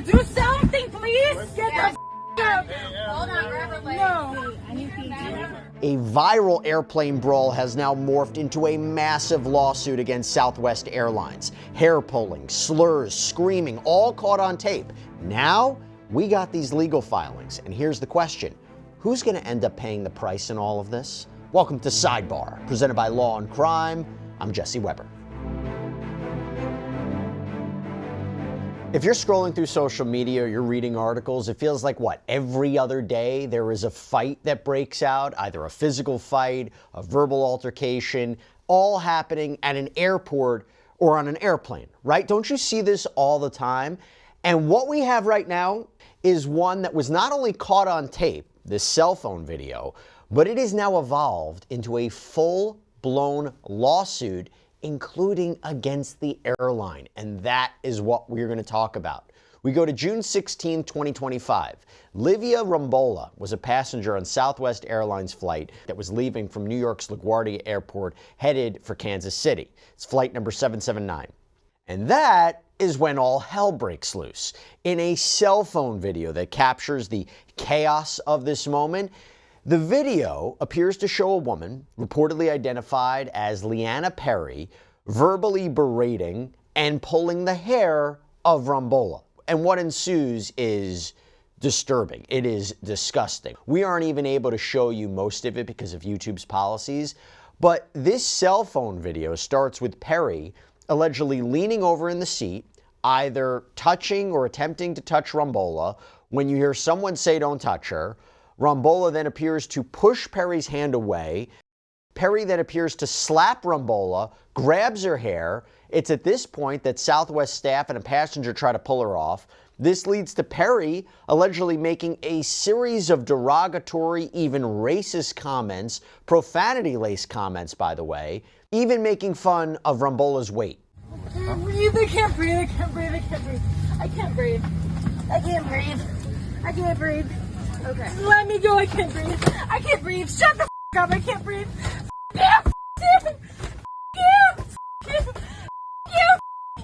you do something, please? Get the up. Hold on, grab her leg. No. A viral airplane brawl has now morphed into a massive lawsuit against Southwest Airlines. Hair pulling, slurs, screaming, all caught on tape. Now, we got these legal filings, and here's the question. Who's going to end up paying the price in all of this? Welcome to Sidebar, presented by Law&Crime. I'm Jesse Weber. If you're scrolling through social media or you're reading articles, it feels like what? Every other day there is a fight that breaks out, either a physical fight, a verbal altercation, all happening at an airport or on an airplane, right? Don't you see this all the time? And what we have right now is one that was not only caught on tape, this cell phone video, but it is now evolved into a full-blown lawsuit, including against the airline. And that is what we're going to talk about. We go to June 16, 2025. Livia Rombola was a passenger on Southwest Airlines flight that was leaving from New York's LaGuardia Airport headed for Kansas City. It's flight number 779. And that is when all hell breaks loose. In a cell phone video that captures the chaos of this moment, the video appears to show a woman, reportedly identified as Leanna Perry, verbally berating and pulling the hair of Rombola. And what ensues is disturbing. It is disgusting. We aren't even able to show you most of it because of YouTube's policies, but this cell phone video starts with Perry allegedly leaning over in the seat, either touching or attempting to touch Rombola. When you hear someone say don't touch her, Rombola then appears to push Perry's hand away. Perry then appears to slap Rombola, grabs her hair. It's at this point that Southwest staff and a passenger try to pull her off. This leads to Perry allegedly making a series of derogatory, even racist comments, profanity-laced comments, by the way, even making fun of Rombola's weight. I can't breathe, I can't breathe, I can't breathe, I can't breathe. I can't breathe. I can't breathe. I can't breathe. Okay. Let me go, I can't breathe. I can't breathe. Shut the up, I can't breathe. Yeah, you. You.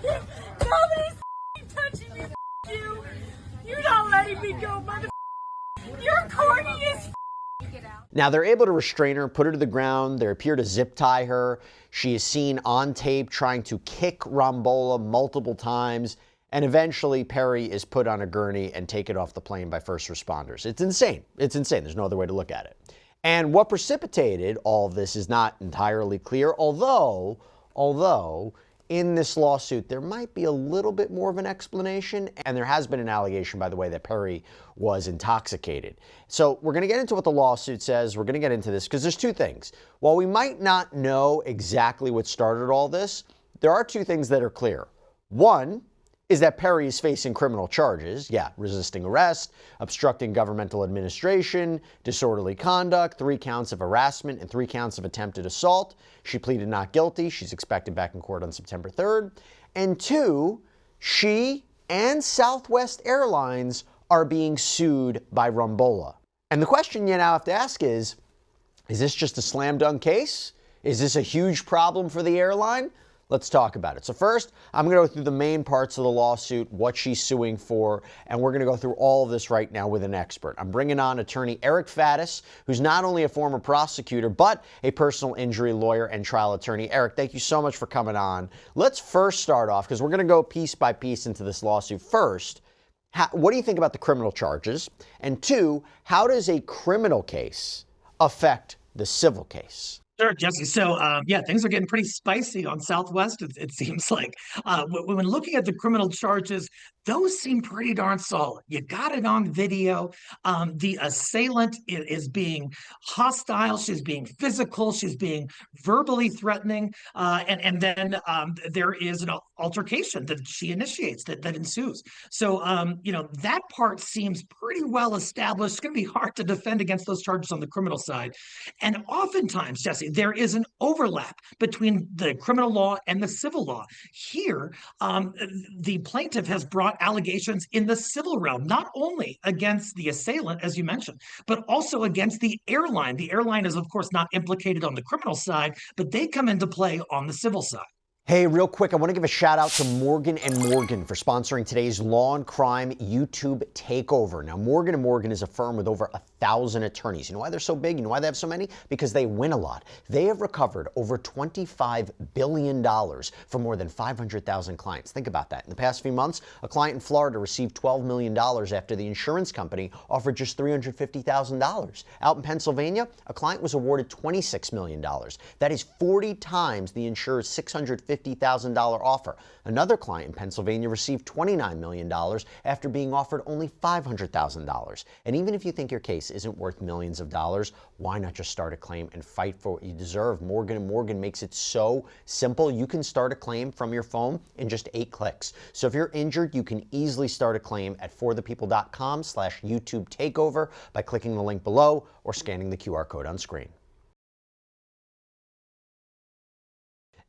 You. Nobody's touching me. You. You're not letting me go, mother. You're corny as Now, they're able to restrain her, put her to the ground. They appear to zip tie her. She is seen on tape trying to kick Rombola multiple times. And eventually, Perry is put on a gurney and taken off the plane by first responders. It's insane. It's insane. There's no other way to look at it. And what precipitated all of this is not entirely clear, although in this lawsuit, there might be a little bit more of an explanation. And there has been an allegation, by the way, that Perry was intoxicated. So we're going to get into what the lawsuit says. We're going to get into this because there's two things. While we might not know exactly what started all this, there are two things that are clear. One is that Perry is facing criminal charges. Yeah, resisting arrest, obstructing governmental administration, disorderly conduct, 3 counts of harassment, and 3 counts of attempted assault. She pleaded not guilty. She's expected back in court on September 3rd. And 2, she and Southwest Airlines are being sued by Rombola. And the question you now have to ask is this just a slam dunk case? Is this a huge problem for the airline? Let's talk about it. So first, I'm going to go through the main parts of the lawsuit, what she's suing for, and we're going to go through all of this right now with an expert. I'm bringing on attorney Eric Faddis, who's not only a former prosecutor, but a personal injury lawyer and trial attorney. Eric, thank you so much for coming on. Let's first start off, because we're going to go piece by piece into this lawsuit. First, what do you think about the criminal charges? And 2, how does a criminal case affect the civil case? Sure, Jesse. So, yeah, things are getting pretty spicy on Southwest, it seems like. When looking at the criminal charges, those seem pretty darn solid. You got it on video. The assailant is being hostile. She's being physical. She's being verbally threatening. And then there is an altercation that she initiates that ensues. So, that part seems pretty well established. It's going to be hard to defend against those charges on the criminal side. And oftentimes, Jesse, there is an overlap between the criminal law and the civil law. Here, the plaintiff has brought allegations in the civil realm, not only against the assailant, as you mentioned, but also against the airline. The airline is, of course, not implicated on the criminal side, but they come into play on the civil side. Hey, real quick, I want to give a shout out to Morgan & Morgan for sponsoring today's Law and Crime YouTube takeover. Now, Morgan & Morgan is a firm with over 1,000 attorneys. You know why they're so big? You know why they have so many? Because they win a lot. They have recovered over $25 billion from more than 500,000 clients. Think about that. In the past few months, a client in Florida received $12 million after the insurance company offered just $350,000. Out in Pennsylvania, a client was awarded $26 million. That is 40 times the insurer's $650,000 offer. Another client in Pennsylvania received $29 million after being offered only $500,000. And even if you think your case isn't worth millions of dollars, why not just start a claim and fight for what you deserve? Morgan & Morgan makes it so simple. You can start a claim from your phone in just 8 clicks. So if you're injured, you can easily start a claim at forthepeople.com/YouTube takeover by clicking the link below or scanning the QR code on screen.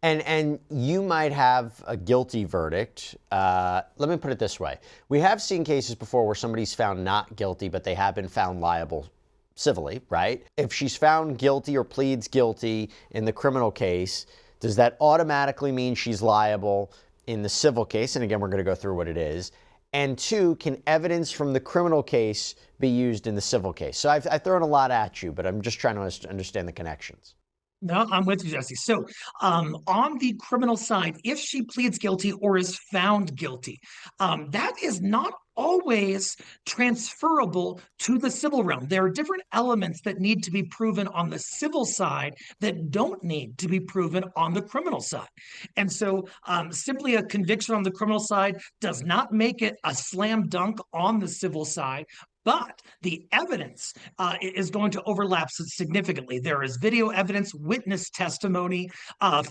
And you might have a guilty verdict. Let me put it this way. We have seen cases before where somebody's found not guilty, but they have been found liable civilly, right? If she's found guilty or pleads guilty in the criminal case, does that automatically mean she's liable in the civil case? And again, we're going to go through what it is. And 2, can evidence from the criminal case be used in the civil case? So I've thrown a lot at you, but I'm just trying to understand the connections. No, I'm with you, Jesse. So, on the criminal side, if she pleads guilty or is found guilty, that is not always transferable to the civil realm. There are different elements that need to be proven on the civil side that don't need to be proven on the criminal side. And so, simply a conviction on the criminal side does not make it a slam dunk on the civil side. But the evidence is going to overlap significantly. There is video evidence, witness testimony,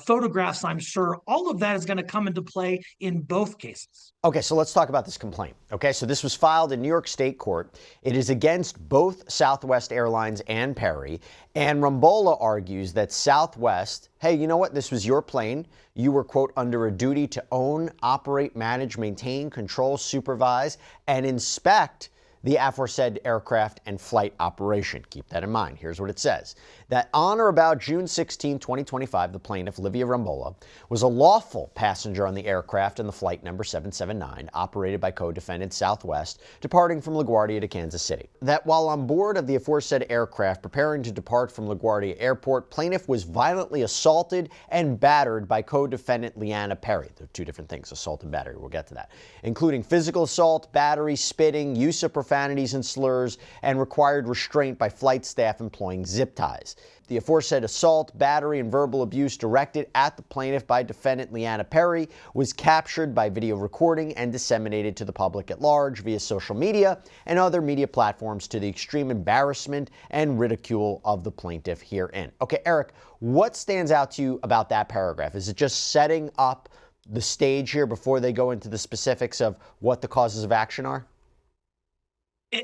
photographs, I'm sure. All of that is going to come into play in both cases. Okay, so let's talk about this complaint. Okay, so this was filed in New York State Court. It is against both Southwest Airlines and Perry. And Rombola argues that Southwest, hey, you know what? This was your plane. You were, quote, under a duty to own, operate, manage, maintain, control, supervise, and inspect the aforesaid aircraft and flight operation. Keep that in mind. Here's what it says. That on or about June 16, 2025, the plaintiff, Livia Rombola, was a lawful passenger on the aircraft in the flight number 779, operated by co-defendant Southwest, departing from LaGuardia to Kansas City. That while on board of the aforesaid aircraft preparing to depart from LaGuardia Airport, plaintiff was violently assaulted and battered by co-defendant Leanna Perry. They're 2 different things, assault and battery. We'll get to that. Including physical assault, battery, spitting, use of profanities and slurs, and required restraint by flight staff employing zip ties. The aforesaid assault, battery, and verbal abuse directed at the plaintiff by defendant Leanna Perry was captured by video recording and disseminated to the public at large via social media and other media platforms to the extreme embarrassment and ridicule of the plaintiff herein. Okay, Eric, what stands out to you about that paragraph? Is it just setting up the stage here before they go into the specifics of what the causes of action are?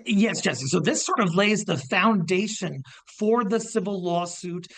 Yes, Jesse. So this sort of lays the foundation for the civil lawsuit,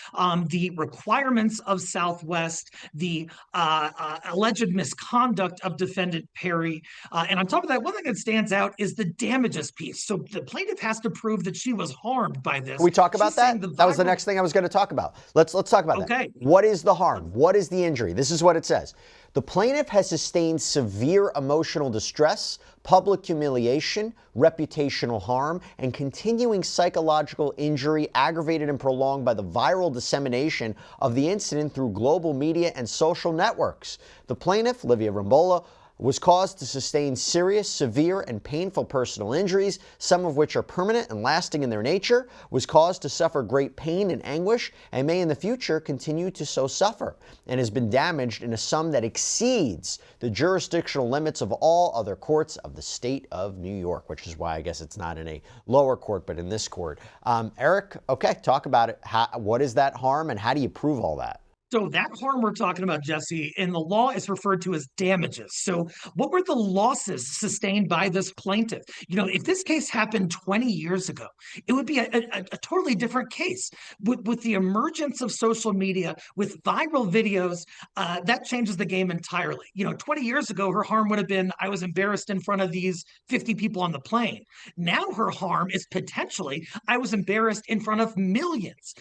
the requirements of Southwest, the alleged misconduct of defendant Perry. And on top of that, one thing that stands out is the damages piece. So the plaintiff has to prove that she was harmed by this. Can we talk about that? That was the next thing I was going to talk about. Let's talk about that. What is the harm? What is the injury? This is what it says. The plaintiff has sustained severe emotional distress, public humiliation, reputational harm, and continuing psychological injury aggravated and prolonged by the viral dissemination of the incident through global media and social networks. The plaintiff, Livia Rombola, was caused to sustain serious, severe, and painful personal injuries, some of which are permanent and lasting in their nature, was caused to suffer great pain and anguish, and may in the future continue to so suffer, and has been damaged in a sum that exceeds the jurisdictional limits of all other courts of the state of New York, which is why I guess it's not in a lower court, but in this court. Eric, okay, talk about it. What is that harm, and how do you prove all that? So that harm we're talking about, Jesse, in the law is referred to as damages. So what were the losses sustained by this plaintiff? You know, if this case happened 20 years ago, it would be a totally different case. With the emergence of social media, with viral videos, that changes the game entirely. You know, 20 years ago, her harm would have been, I was embarrassed in front of these 50 people on the plane. Now her harm is potentially, I was embarrassed in front of millions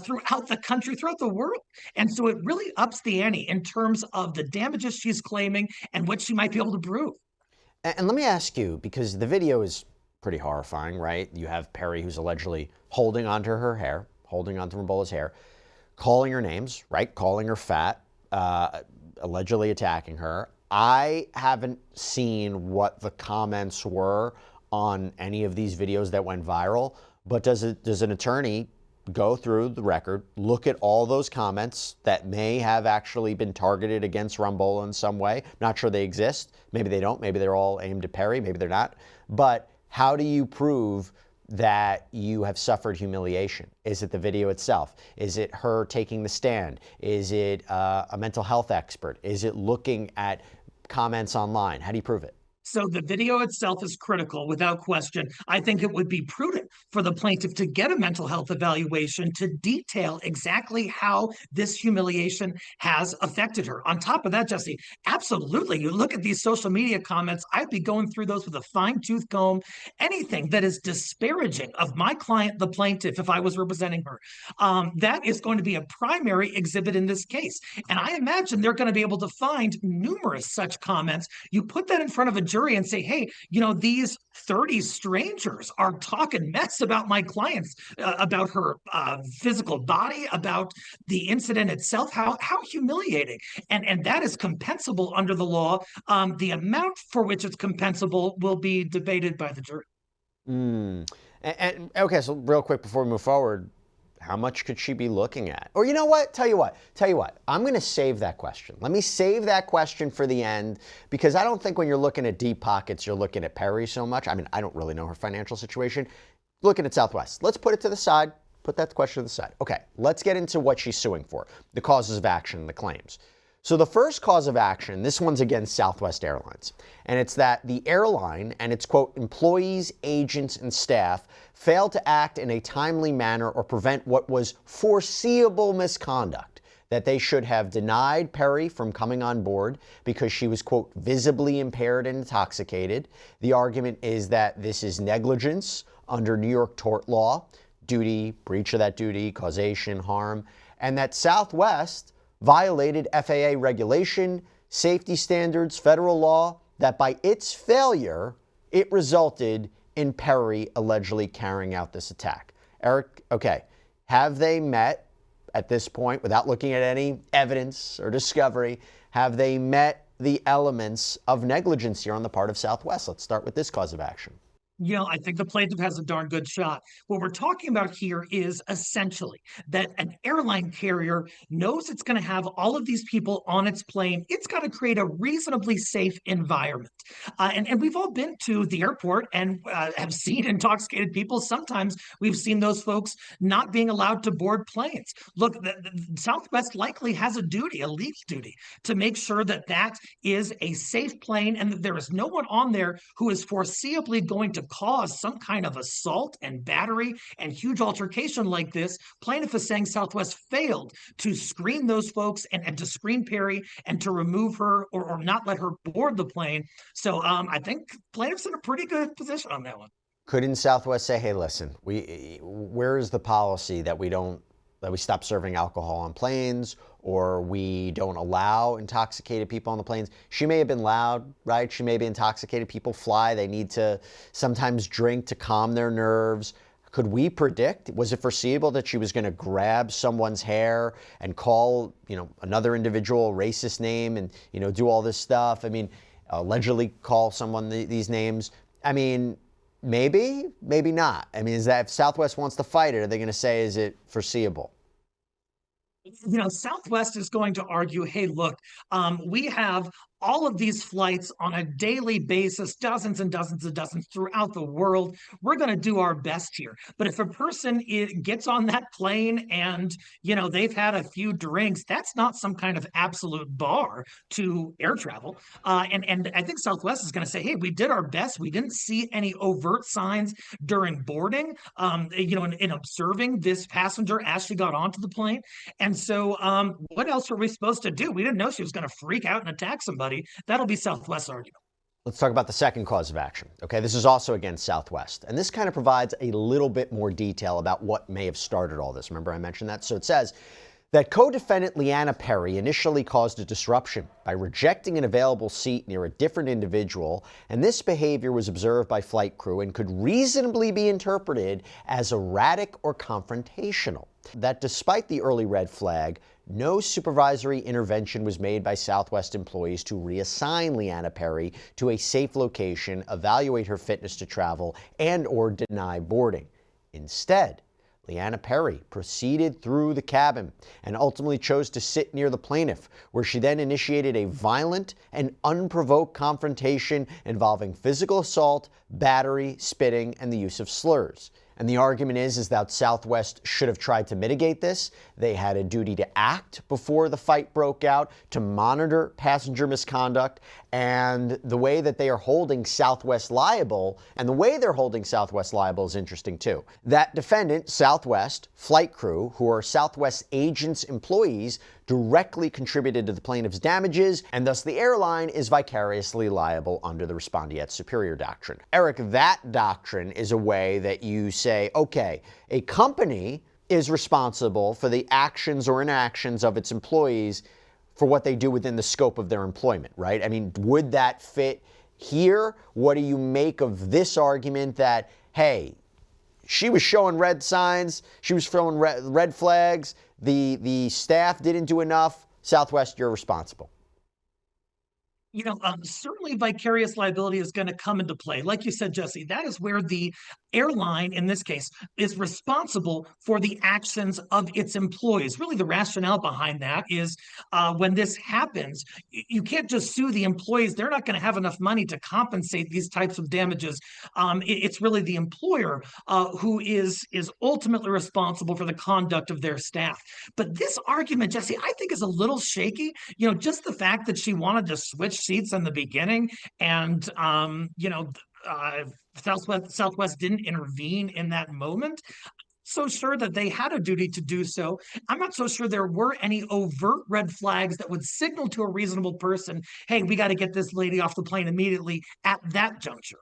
throughout the country, throughout the world. And so it really ups the ante in terms of the damages she's claiming and what she might be able to prove. And let me ask you, because the video is pretty horrifying, right? You have Perry, who's allegedly holding onto her hair, holding onto Rombola's hair, calling her names, right? Calling her fat, allegedly attacking her. I haven't seen what the comments were on any of these videos that went viral, but does an attorney go through the record, look at all those comments that may have actually been targeted against Rombola in some way? Not sure they exist. Maybe they don't. Maybe they're all aimed at Perry. Maybe they're not. But how do you prove that you have suffered humiliation? Is it the video itself? Is it her taking the stand? Is it a mental health expert? Is it looking at comments online? How do you prove it? So the video itself is critical, without question. I think it would be prudent for the plaintiff to get a mental health evaluation to detail exactly how this humiliation has affected her. On top of that, Jesse, absolutely. You look at these social media comments, I'd be going through those with a fine-tooth comb. Anything that is disparaging of my client, the plaintiff, if I was representing her, that is going to be a primary exhibit in this case. And I imagine they're going to be able to find numerous such comments. You put that in front of a jury and say, hey, these 30 strangers are talking mess about my clients, about her physical body, about the incident itself. How humiliating. And that is compensable under the law. The amount for which it's compensable will be debated by the jury. And okay, so real quick before we move forward, how much could she be looking at? Or you know what? Tell you what. I'm going to save that question. Let me save that question for the end, because I don't think when you're looking at deep pockets, you're looking at Perry so much. I mean, I don't really know her financial situation. Looking at Southwest. Let's put it to the side. Put that question to the side. Okay, let's get into what she's suing for, the causes of action and the claims. So the first cause of action, this one's against Southwest Airlines, and it's that the airline and its, quote, employees, agents, and staff failed to act in a timely manner or prevent what was foreseeable misconduct, that they should have denied Perry from coming on board because she was, quote, visibly impaired and intoxicated. The argument is that this is negligence under New York tort law, duty, breach of that duty, causation, harm, and that Southwest violated FAA regulation, safety standards, federal law, that by its failure, it resulted in Perry allegedly carrying out this attack. Eric, okay, have they met at this point, without looking at any evidence or discovery, have they met the elements of negligence here on the part of Southwest? Let's start with this cause of action. I think the plaintiff has a darn good shot. What we're talking about here is essentially that an airline carrier knows it's going to have all of these people on its plane. It's got to create a reasonably safe environment. And we've all been to the airport and have seen intoxicated people. Sometimes we've seen those folks not being allowed to board planes. Look, the Southwest likely has a duty, a legal duty, to make sure that that is a safe plane and that there is no one on there who is foreseeably going to cause some kind of assault and battery and huge altercation like this. Plaintiff is saying Southwest failed to screen those folks and to screen Perry and to remove her or not let her board the plane. So I think plaintiff's in a pretty good position on that one. Couldn't Southwest say, hey, listen, where is the policy that we stop serving alcohol on planes, or we don't allow intoxicated people on the planes? She may have been loud, right? She may be intoxicated. People fly. They need to sometimes drink to calm their nerves. Could we predict? Was it foreseeable that she was going to grab someone's hair and call, another individual a racist name and, do all this stuff? I mean, allegedly call someone these names. I mean, maybe, maybe not. I mean, is that if Southwest wants to fight it, are they going to say, is it foreseeable? Southwest is going to argue, hey, look, we have all of these flights on a daily basis, dozens and dozens and dozens throughout the world. We're going to do our best here. But if a person gets on that plane and, they've had a few drinks, that's not some kind of absolute bar to air travel. And I think Southwest is going to say, hey, we did our best. We didn't see any overt signs during boarding, in observing this passenger as she got onto the plane. And so what else were we supposed to do? We didn't know she was going to freak out and attack somebody. That'll be Southwest's argument. Let's talk about the second cause of action. Okay, this is also against Southwest. And this kind of provides a little bit more detail about what may have started all this. Remember I mentioned that? So it says, that co-defendant Leanna Perry initially caused a disruption by rejecting an available seat near a different individual, and this behavior was observed by flight crew and could reasonably be interpreted as erratic or confrontational. That despite the early red flag, no supervisory intervention was made by Southwest employees to reassign Leanna Perry to a safe location, evaluate her fitness to travel, and/or deny boarding. Instead, Leanna Perry proceeded through the cabin and ultimately chose to sit near the plaintiff, where she then initiated a violent and unprovoked confrontation involving physical assault, battery, spitting, and the use of slurs. And the argument is that Southwest should have tried to mitigate this. They had a duty to act before the fight broke out, to monitor passenger misconduct, and the way that they are holding Southwest liable, and the way they're holding Southwest liable is interesting too. That defendant, Southwest, flight crew, who are Southwest agents' employees, directly contributed to the plaintiff's damages, and thus the airline is vicariously liable under the respondeat superior doctrine. Eric, that doctrine is a way that you say, okay, a company is responsible for the actions or inactions of its employees for what they do within the scope of their employment, right? I mean, would that fit here? What do you make of this argument that, hey, she was showing red signs, she was throwing red flags, the staff didn't do enough, Southwest, you're responsible? Certainly vicarious liability is going to come into play. Like you said, Jesse, that is where the airline, in this case, is responsible for the actions of its employees. Really, the rationale behind that is when this happens, you can't just sue the employees. They're not going to have enough money to compensate these types of damages. It's really the employer who is ultimately responsible for the conduct of their staff. But this argument, Jesse, I think is a little shaky. Just the fact that she wanted to switch seats in the beginning and Southwest didn't intervene in that moment. So sure that they had a duty to do so. I'm not so sure there were any overt red flags that would signal to a reasonable person, hey, we got to get this lady off the plane immediately at that juncture.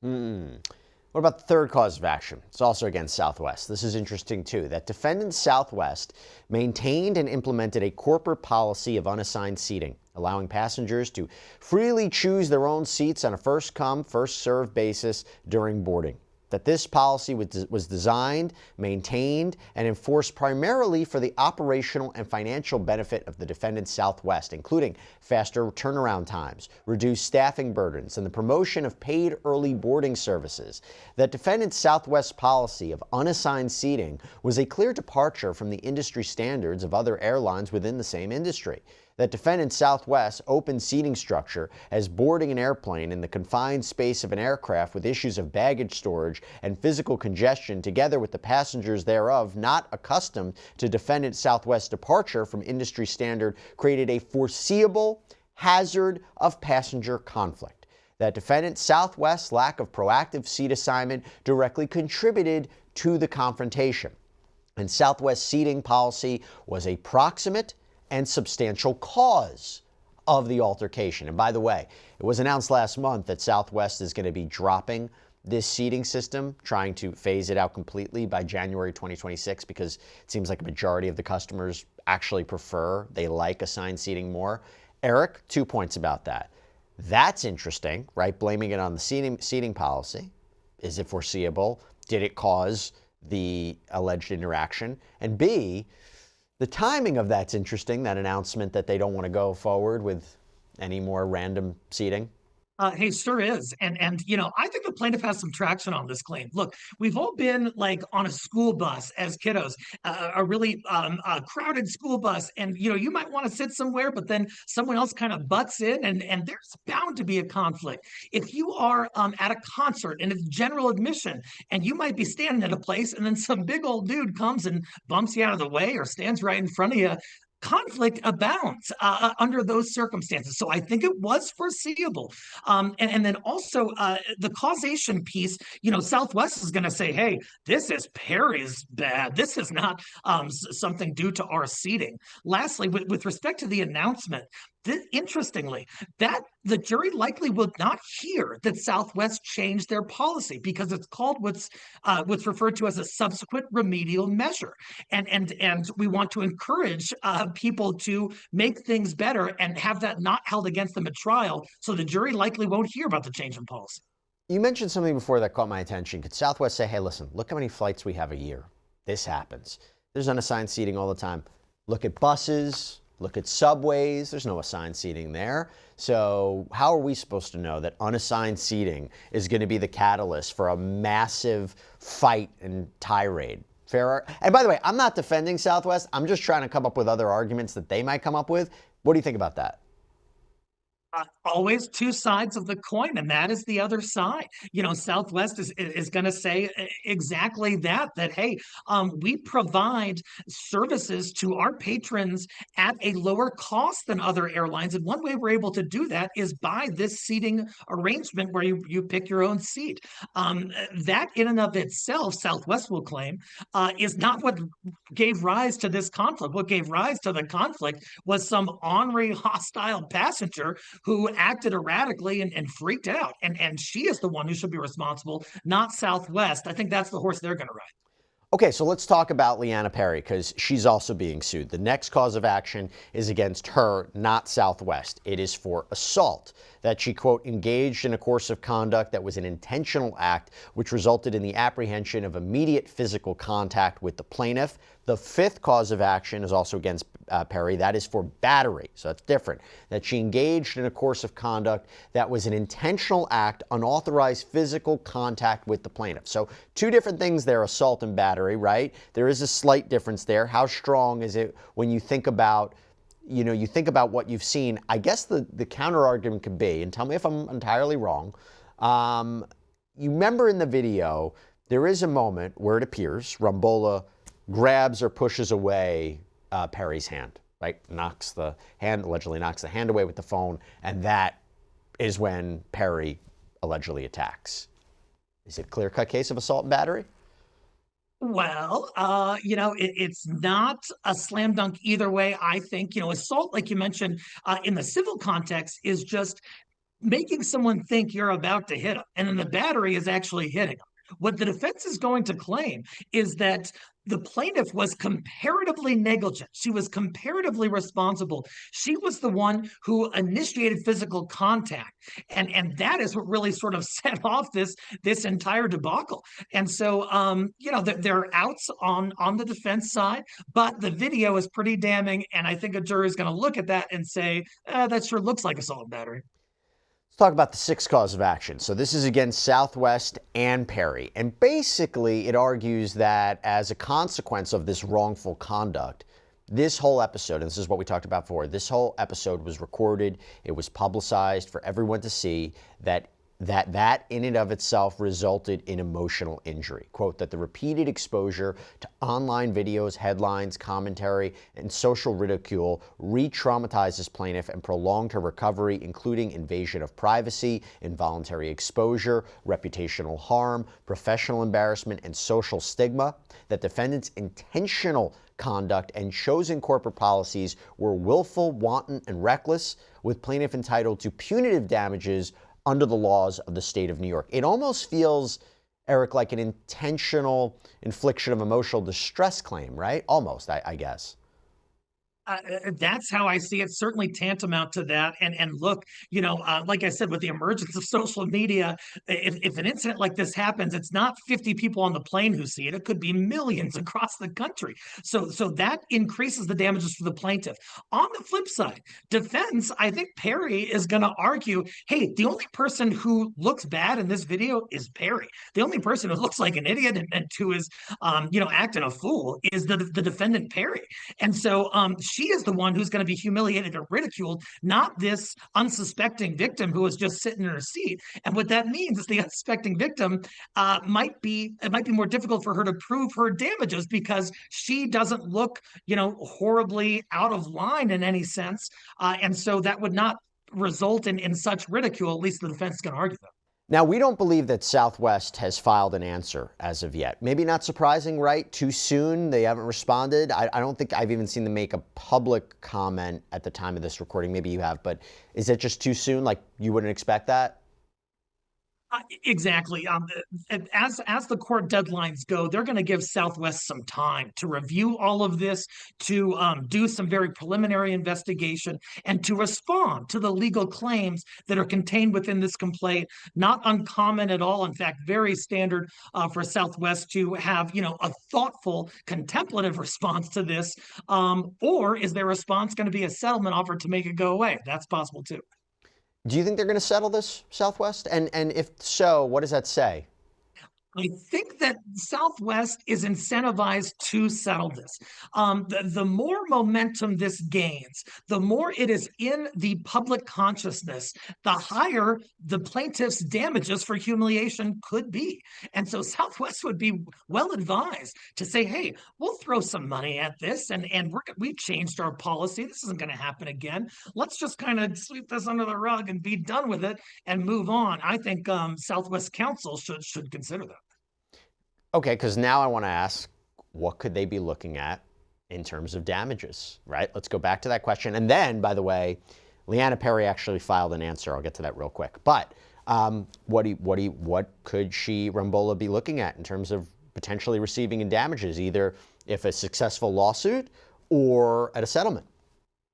What about the third cause of action? It's also against Southwest. This is interesting too, that defendant Southwest maintained and implemented a corporate policy of unassigned seating, allowing passengers to freely choose their own seats on a first-come, first-served basis during boarding. That this policy was designed, maintained, and enforced primarily for the operational and financial benefit of the defendant Southwest, including faster turnaround times, reduced staffing burdens, and the promotion of paid early boarding services. That defendant Southwest policy of unassigned seating was a clear departure from the industry standards of other airlines within the same industry. That defendant Southwest open seating structure as boarding an airplane in the confined space of an aircraft with issues of baggage storage and physical congestion, together with the passengers thereof not accustomed to defendant Southwest departure from industry standard, created a foreseeable hazard of passenger conflict. That defendant Southwest's lack of proactive seat assignment directly contributed to the confrontation. And Southwest seating policy was a proximate and substantial cause of the altercation. And by the way, it was announced last month that Southwest is going to be dropping this seating system, trying to phase it out completely by January 2026, because it seems like a majority of the customers actually they like assigned seating more. Eric, 2 points about that. That's interesting, right? Blaming it on the seating policy. Is it foreseeable? Did it cause the alleged interaction? And B, the timing of that's interesting, that announcement that they don't want to go forward with any more random seating. Hey, sure is. And I think the plaintiff has some traction on this claim. Look, we've all been like on a school bus as kiddos, a really crowded school bus. And, you might want to sit somewhere, but then someone else kind of butts in and there's bound to be a conflict. If you are at a concert and it's general admission and you might be standing at a place and then some big old dude comes and bumps you out of the way or stands right in front of you, conflict abounds under those circumstances. So I think it was foreseeable. And then also the causation piece, Southwest is going to say, hey, this is Perry's bad. This is not something due to our seating. Lastly, with respect to the announcement, Interestingly, that the jury likely will not hear that Southwest changed their policy because it's called what's referred to as a subsequent remedial measure, and we want to encourage people to make things better and have that not held against them at trial. So the jury likely won't hear about the change in policy. You mentioned something before that caught my attention. Could Southwest say, hey, listen, look how many flights we have a year. This happens. There's unassigned seating all the time. Look at buses, look at subways. There's no assigned seating there. So how are we supposed to know that unassigned seating is going to be the catalyst for a massive fight and tirade? Fair? And by the way, I'm not defending Southwest. I'm just trying to come up with other arguments that they might come up with. What do you think about that? Always two sides of the coin, and that is the other side. Southwest is going to say exactly that hey, we provide services to our patrons at a lower cost than other airlines, and one way we're able to do that is by this seating arrangement where you pick your own seat. That in and of itself, Southwest will claim, is not what gave rise to this conflict. What gave rise to the conflict was some ornery, hostile passenger who acted erratically and freaked out. And she is the one who should be responsible, not Southwest. I think that's the horse they're going to ride. Okay, so let's talk about Leanna Perry because she's also being sued. The next cause of action is against her, not Southwest. It is for assault, that she, quote, engaged in a course of conduct that was an intentional act which resulted in the apprehension of immediate physical contact with the plaintiff. The fifth cause of action is also against Perry. That is for battery, so that's different. That she engaged in a course of conduct that was an intentional act, unauthorized physical contact with the plaintiff. So two different things there, assault and battery, right? There is a slight difference there. How strong is it when you think about what you've seen? I guess the counter argument could be, and tell me if I'm entirely wrong, you remember in the video, there is a moment where it appears Rombola grabs or pushes away Perry's hand, right? Allegedly knocks the hand away with the phone, and that is when Perry allegedly attacks. Is it a clear-cut case of assault and battery? Well, it's not a slam dunk either way. I think, assault, like you mentioned, in the civil context is just making someone think you're about to hit them. And then the battery is actually hitting them. What the defense is going to claim is that the plaintiff was comparatively negligent. She was comparatively responsible. She was the one who initiated physical contact. And that is what really sort of set off this entire debacle. And so, there are outs on the defense side, but the video is pretty damning. And I think a jury is going to look at that and say, that sure looks like assault and battery. Let's talk about the sixth cause of action. So this is against Southwest and Perry. And basically, it argues that as a consequence of this wrongful conduct, this whole episode, and this is what we talked about before, this whole episode was recorded, it was publicized for everyone to see, that in and of itself resulted in emotional injury. Quote, that the repeated exposure to online videos, headlines, commentary, and social ridicule re-traumatizes plaintiff and prolonged her recovery, including invasion of privacy, involuntary exposure, reputational harm, professional embarrassment, and social stigma. That defendant's intentional conduct and chosen corporate policies were willful, wanton, and reckless, with plaintiff entitled to punitive damages under the laws of the state of New York. It almost feels, Eric, like an intentional infliction of emotional distress claim, right? Almost, I guess. That's how I see it, certainly tantamount to that. And look, like I said, with the emergence of social media, if an incident like this happens, it's not 50 people on the plane who see it. It could be millions across the country. So that increases the damages for the plaintiff. On the flip side, defense, I think Perry is going to argue, hey, the only person who looks bad in this video is Perry. The only person who looks like an idiot and who is, acting a fool is the defendant Perry. And so she is the one who's going to be humiliated or ridiculed, not this unsuspecting victim who was just sitting in her seat. And what that means is the unsuspecting victim might be more difficult for her to prove her damages because she doesn't look, horribly out of line in any sense. And so that would not result in such ridicule, at least the defense is going to argue that. Now, we don't believe that Southwest has filed an answer as of yet. Maybe not surprising, right? Too soon. They haven't responded. I don't think I've even seen them make a public comment at the time of this recording. Maybe you have, but is it just too soon? Like, you wouldn't expect that? Exactly. As the court deadlines go, they're going to give Southwest some time to review all of this, to do some very preliminary investigation, and to respond to the legal claims that are contained within this complaint. Not uncommon at all. In fact, very standard for Southwest to have, a thoughtful, contemplative response to this. Or is their response going to be a settlement offer to make it go away? That's possible too. Do you think they're going to settle this, Southwest? And if so, what does that say? I think that Southwest is incentivized to settle this. The more momentum this gains, the more it is in the public consciousness, the higher the plaintiff's damages for humiliation could be. And so Southwest would be well advised to say, hey, we'll throw some money at this, and we've changed our policy. This isn't going to happen again. Let's just kind of sweep this under the rug and be done with it and move on. I think Southwest counsel should consider that. Okay, because now I want to ask, what could they be looking at in terms of damages, right? Let's go back to that question. And then, by the way, Leanna Perry actually filed an answer. I'll get to that real quick. But what could Rombola be looking at in terms of potentially receiving in damages, either if a successful lawsuit or at a settlement?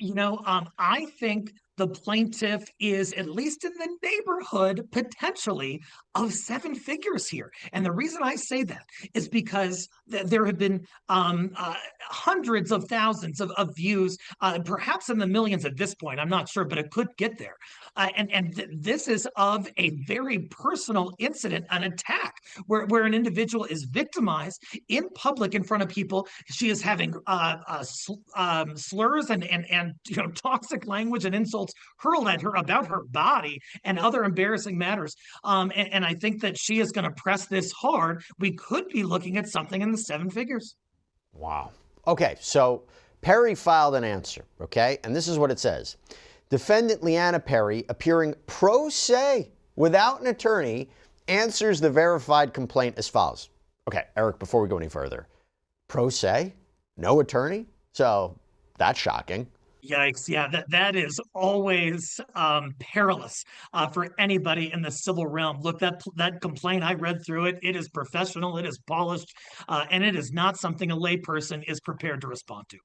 I think the plaintiff is at least in the neighborhood, potentially, of seven figures here. And the reason I say that is because there have been hundreds of thousands of views, perhaps in the millions at this point. I'm not sure, but it could get there. This is of a very personal incident, an attack, where an individual is victimized in public in front of people. She is having slurs and toxic language and insults hurled at her about her body and other embarrassing matters. And I think that she is going to press this hard. We could be looking at something in the seven figures. Wow. Okay, so Perry filed an answer, okay? And this is what it says. Defendant Leanna Perry, appearing pro se without an attorney, answers the verified complaint as follows. Okay, Eric, before we go any further, pro se, no attorney? So that's shocking. Yikes. Yeah, that is always perilous for anybody in the civil realm. Look, that complaint, I read through it. It is professional, it is polished, and it is not something a layperson is prepared to respond to.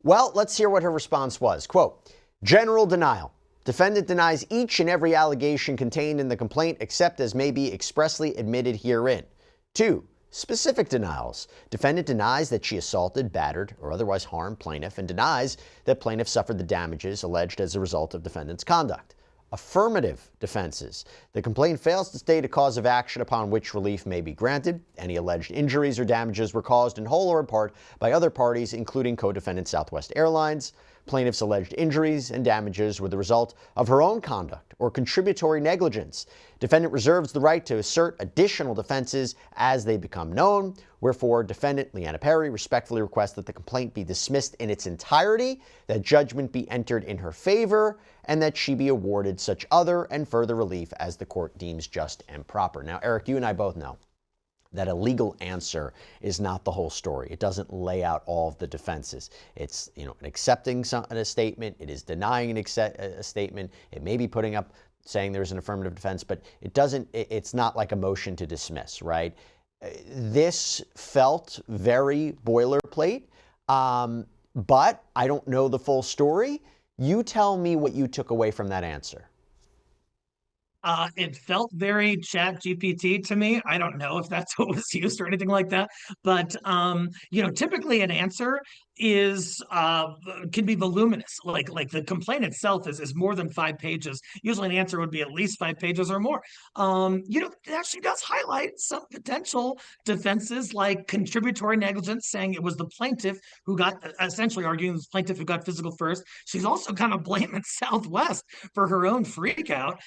Well, let's hear what her response was. Quote, general denial. Defendant denies each and every allegation contained in the complaint except as may be expressly admitted herein. 2. Specific denials. Defendant denies that she assaulted, battered, or otherwise harmed plaintiff and denies that plaintiff suffered the damages alleged as a result of defendant's conduct. Affirmative defenses. The complaint fails to state a cause of action upon which relief may be granted. Any alleged injuries or damages were caused in whole or in part by other parties, including co-defendant Southwest Airlines. Plaintiff's alleged injuries and damages were the result of her own conduct or contributory negligence. Defendant reserves the right to assert additional defenses as they become known, wherefore defendant Leanna Perry respectfully requests that the complaint be dismissed in its entirety, that judgment be entered in her favor, and that she be awarded such other and further relief as the court deems just and proper. Now, Eric, you and I both know that a legal answer is not the whole story. It doesn't lay out all of the defenses. It's, an accepting a statement. It is denying a statement. It may be putting up saying there's an affirmative defense, but it's not like a motion to dismiss, right? This felt very boilerplate, but I don't know the full story. You tell me what you took away from that answer. It felt very Chat GPT to me. I don't know if that's what was used or anything like that, but typically an answer can be voluminous. Like the complaint itself is more than 5 pages. Usually an answer would be at least 5 pages or more. It actually does highlight some potential defenses like contributory negligence, saying it was the plaintiff who got, essentially arguing the plaintiff who got physical first. She's also kind of blaming Southwest for her own freak out,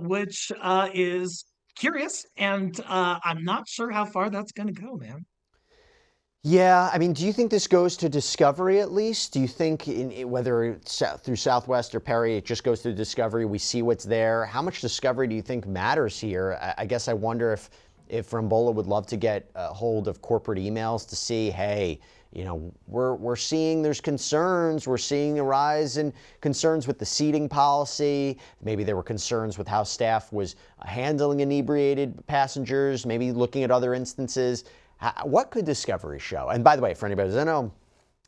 which is curious, and I'm not sure how far that's going to go, man. Yeah, I mean, do you think this goes to discovery at least? Do you think whether it's through Southwest or Perry, it just goes through discovery, we see what's there? How much discovery do you think matters here? I guess I wonder if Rombola would love to get a hold of corporate emails to see, hey, you know, we're seeing there's concerns. We're seeing a rise in concerns with the seating policy. Maybe there were concerns with how staff was handling inebriated passengers, maybe looking at other instances. What could discovery show? And by the way, for anybody who doesn't know,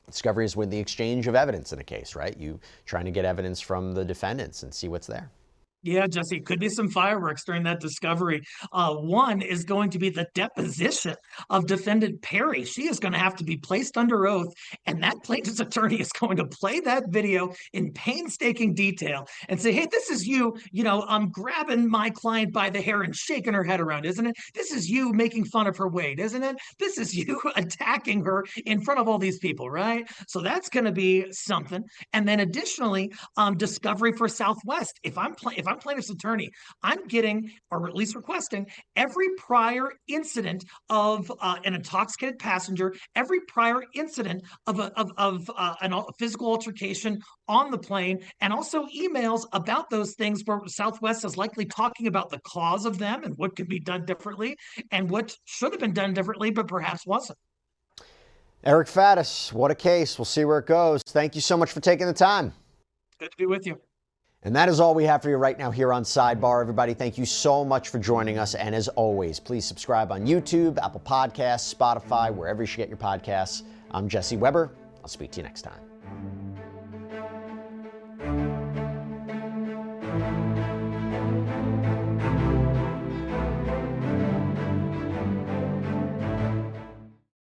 discovery is with the exchange of evidence in a case, right? You trying to get evidence from the defendants and see what's there. Yeah, Jesse, could be some fireworks during that discovery. One is going to be the deposition of defendant Perry. She is going to have to be placed under oath, and that plaintiff's attorney is going to play that video in painstaking detail and say, hey, this is you, I'm grabbing my client by the hair and shaking her head around, isn't it? This is you making fun of her weight, isn't it? This is you attacking her in front of all these people, right? So that's going to be something. And then additionally, discovery for Southwest. If I'm plaintiff's attorney, I'm getting, or at least requesting, every prior incident of an intoxicated passenger, every prior incident of a physical altercation on the plane, and also emails about those things where Southwest is likely talking about the cause of them and what could be done differently and what should have been done differently, but perhaps wasn't. Eric Faddis, what a case. We'll see where it goes. Thank you so much for taking the time. Good to be with you. And that is all we have for you right now here on Sidebar. Everybody, thank you so much for joining us. And as always, please subscribe on YouTube, Apple Podcasts, Spotify, wherever you should get your podcasts. I'm Jesse Weber. I'll speak to you next time.